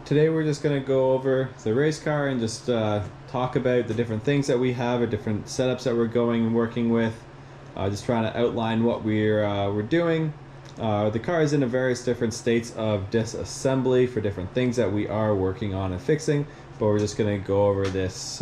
Today we're just going to go over the race car and just talk about the different things that we have, or different setups that we're going and working with. Just trying to outline what we're doing. The car is in a various different states of disassembly for different things that we are working on and fixing, but we're just going to go over this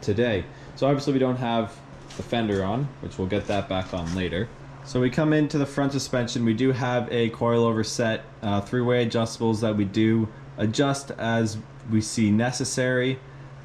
today. So obviously we don't have the fender on, which we'll get that back on later. So we come into the front suspension. We do have a coilover set, three-way adjustables that we do adjust as we see necessary.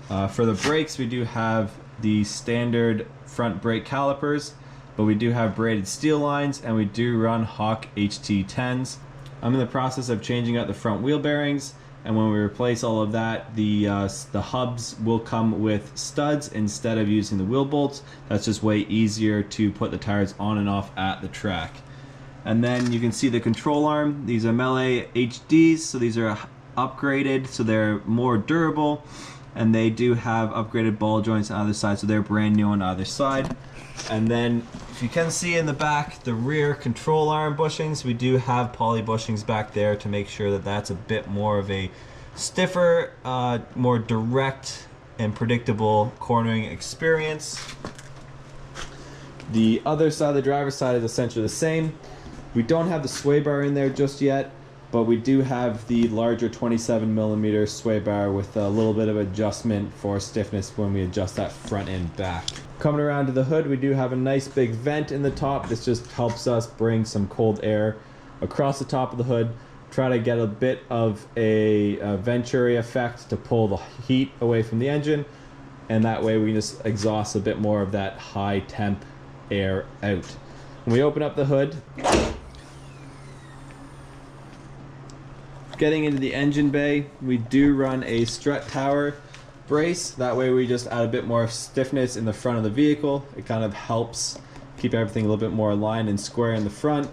For the brakes, we do have the standard front brake calipers, but we do have braided steel lines, and we do run Hawk HT10s. I'm in the process of changing out the front wheel bearings, and when we replace all of that, the hubs will come with studs instead of using the wheel bolts. That's just way easier to put the tires on and off at the track. And then you can see the control arm. These are Melee HDs, so these are upgraded, so they're more durable, and they do have upgraded ball joints on either side, so they're brand new on either side. And then if you can see in the back, the rear control arm bushings, we do have poly bushings back there to make sure that that's a bit more of a stiffer, more direct and predictable cornering experience. The other side, the driver's side, is essentially the same. We don't have the sway bar in there just yet, but we do have the larger 27mm sway bar with a little bit of adjustment for stiffness when we adjust that front and back. Coming around to the hood, we do have a nice big vent in the top. This just helps us bring some cold air across the top of the hood, try to get a bit of a Venturi effect to pull the heat away from the engine, and that way we just exhaust a bit more of that high temp air out. When we open up the hood, getting into the engine bay, we do run a strut tower brace. That way we just add a bit more stiffness in the front of the vehicle. It kind of helps keep everything a little bit more aligned and square in the front.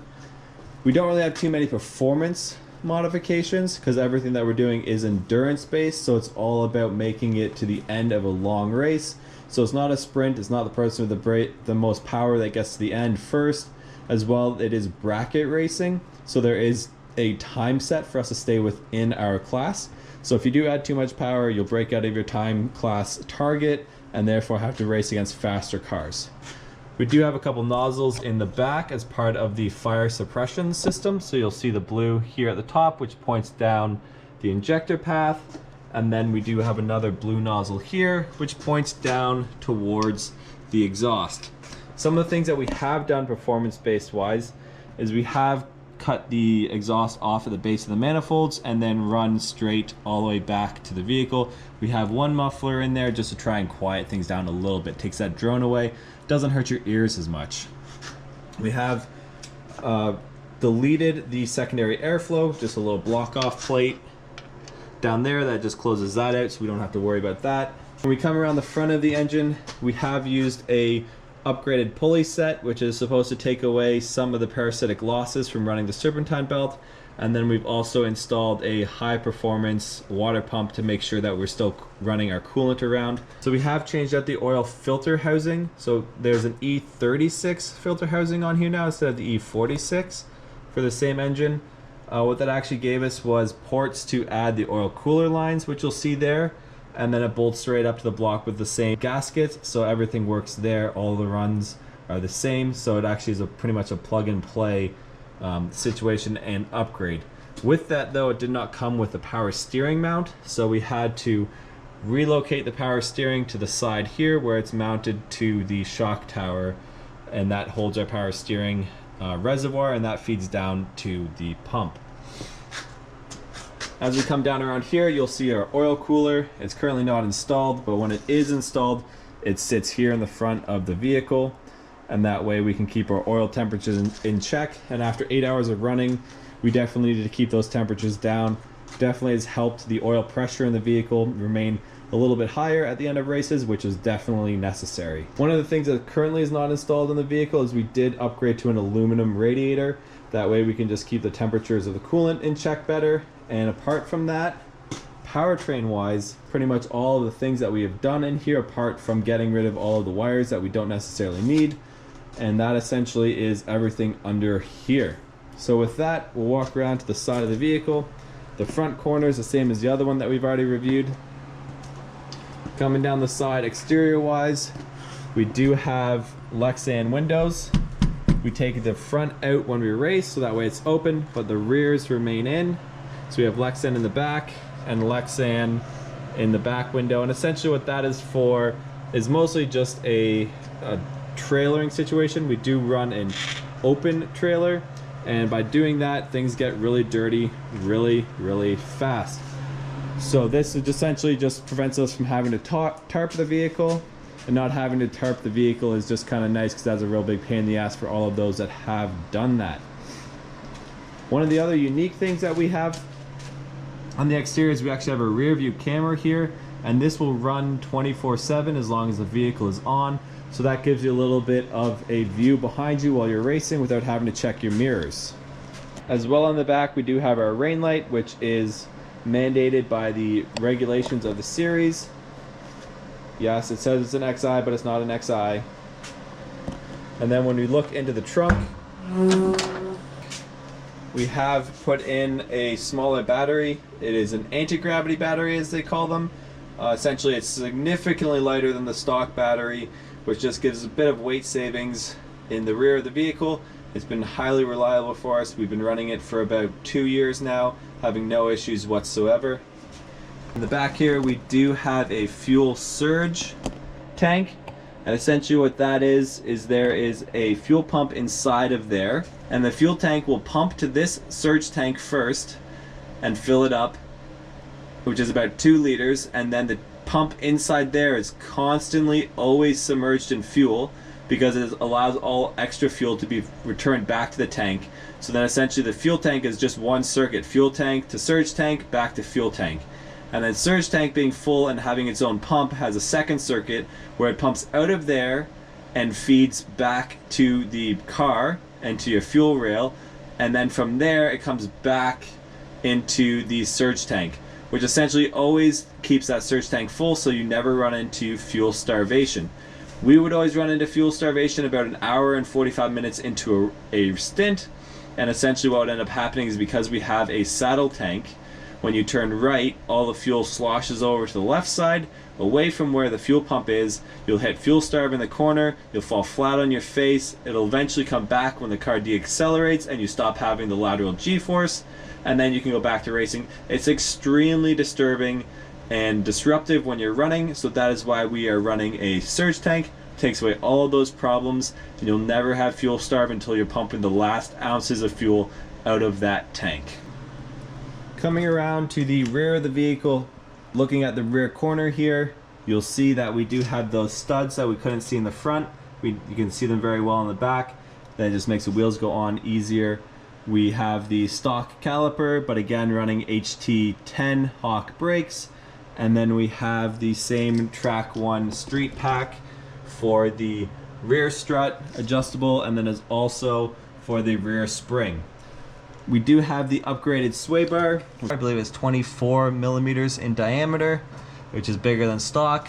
We don't really have too many performance modifications because everything that we're doing is endurance based, so it's all about making it to the end of a long race. So it's not a sprint, it's not the person with the most power that gets to the end first. As well, it is bracket racing, so there is a time set for us to stay within our class. So if you do add too much power, you'll break out of your time class target and therefore have to race against faster cars. We do have a couple nozzles in the back as part of the fire suppression system. So you'll see the blue here at the top, which points down the injector path. And then we do have another blue nozzle here, which points down towards the exhaust. Some of the things that we have done performance-based wise is we have cut the exhaust off at the base of the manifolds and then run straight all the way back to the vehicle. We have one muffler in there just to try and quiet things down a little bit, takes that drone away, doesn't hurt your ears as much. We have deleted the secondary airflow, just a little block off plate down there that just closes that out, so we don't have to worry about that. When we come around the front of the engine, we have used a upgraded pulley set, which is supposed to take away some of the parasitic losses from running the serpentine belt. And then we've also installed a high performance water pump to make sure that we're still running our coolant around. So we have changed out the oil filter housing. So there's an E46 filter housing on here now instead of the E46 for the same engine. What that actually gave us was ports to add the oil cooler lines, which you'll see there. And then it bolts straight up to the block with the same gasket, so everything works there. All the runs are the same, so it actually is pretty much a plug and play situation and upgrade. With that though, it did not come with the power steering mount, so we had to relocate the power steering to the side here where it's mounted to the shock tower, and that holds our power steering reservoir, and that feeds down to the pump. As we come down around here, you'll see our oil cooler. It's currently not installed, but when it is installed, it sits here in the front of the vehicle, and that way we can keep our oil temperatures in check. And after 8 hours of running, we definitely needed to keep those temperatures down. Definitely has helped the oil pressure in the vehicle remain a little bit higher at the end of races, which is definitely necessary. One of the things that currently is not installed in the vehicle is we did upgrade to an aluminum radiator. That way we can just keep the temperatures of the coolant in check better. And apart from that, powertrain wise, pretty much all of the things that we have done in here, apart from getting rid of all of the wires that we don't necessarily need, and that essentially is everything under here. So with that, we'll walk around to the side of the vehicle The front corner is the same as the other one that we've already reviewed. Coming down the side, exterior wise, we do have Lexan windows. We take the front out when we race, so that way it's open, but the rears remain in. So we have Lexan in the back and Lexan in the back window. And essentially what that is for is mostly just a trailering situation. We do run an open trailer, and by doing that, things get really dirty really fast. So this is essentially just prevents us from having to tarp the vehicle, and not having to tarp the vehicle is just kind of nice because that's a real big pain in the ass for all of those that have done that. One of the other unique things that we have on the exterior is we actually have a rear view camera here, and this will run 24/7 as long as the vehicle is on. So that gives you a little bit of a view behind you while you're racing without having to check your mirrors. As well on the back, we do have our rain light, which is mandated by the regulations of the series. Yes, it says it's an XI, but it's not an XI. And then when we look into the trunk, we have put in a smaller battery. It is an anti-gravity battery, as they call them. Essentially, it's significantly lighter than the stock battery, which just gives a bit of weight savings in the rear of the vehicle. It's been highly reliable for us. We've been running it for about 2 years now, having no issues whatsoever. In the back here, we do have a fuel surge tank. And essentially what that is there is a fuel pump inside of there. And the fuel tank will pump to this surge tank first and fill it up, which is about 2 liters. And then the pump inside there is constantly always submerged in fuel because it allows all extra fuel to be returned back to the tank. So then essentially the fuel tank is just one circuit, fuel tank to surge tank, back to fuel tank. And then surge tank being full and having its own pump has a second circuit where it pumps out of there and feeds back to the car and to your fuel rail. And then from there it comes back into the surge tank, which essentially always keeps that surge tank full so you never run into fuel starvation. We would always run into fuel starvation about an hour and 45 minutes into a stint, and essentially what would end up happening is because we have a saddle tank, when you turn right, all the fuel sloshes over to the left side, away from where the fuel pump is. You'll hit fuel starve in the corner, you'll fall flat on your face, it'll eventually come back when the car deaccelerates and you stop having the lateral G-force, and then you can go back to racing. It's extremely disturbing and disruptive when you're running, so that is why we are running a surge tank. It takes away all of those problems, and you'll never have fuel starve until you're pumping the last ounces of fuel out of that tank. Coming around to the rear of the vehicle, looking at the rear corner here, you'll see that we do have those studs that we couldn't see in the front. You can see them very well in the back. That just makes the wheels go on easier. We have the stock caliper, but again running HT10 Hawk brakes. And then we have the same Track 1 Street Pack for the rear strut adjustable, and then is also for the rear spring. We do have the upgraded sway bar. I believe it's 24 millimeters in diameter, which is bigger than stock.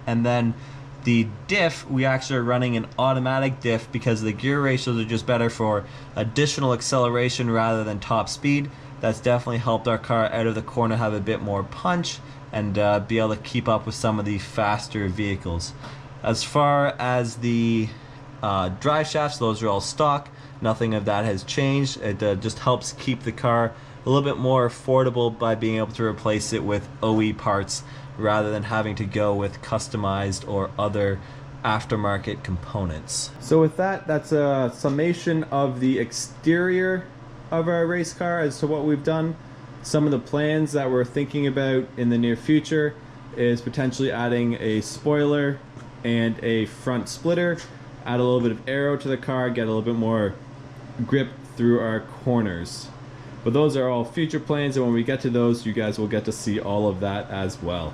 And then the diff, we actually are running an automatic diff because the gear ratios are just better for additional acceleration rather than top speed. That's definitely helped our car out of the corner have a bit more punch and be able to keep up with some of the faster vehicles. As far as the drive shafts, those are all stock. Nothing of that has changed. It just helps keep the car a little bit more affordable by being able to replace it with OE parts rather than having to go with customized or other aftermarket components. So with that, that's a summation of the exterior of our race car as to what we've done. Some of the plans that we're thinking about in the near future is potentially adding a spoiler and a front splitter, add a little bit of aero to the car, get a little bit more grip through our corners. But those are all future plans, and when we get to those, you guys will get to see all of that as well.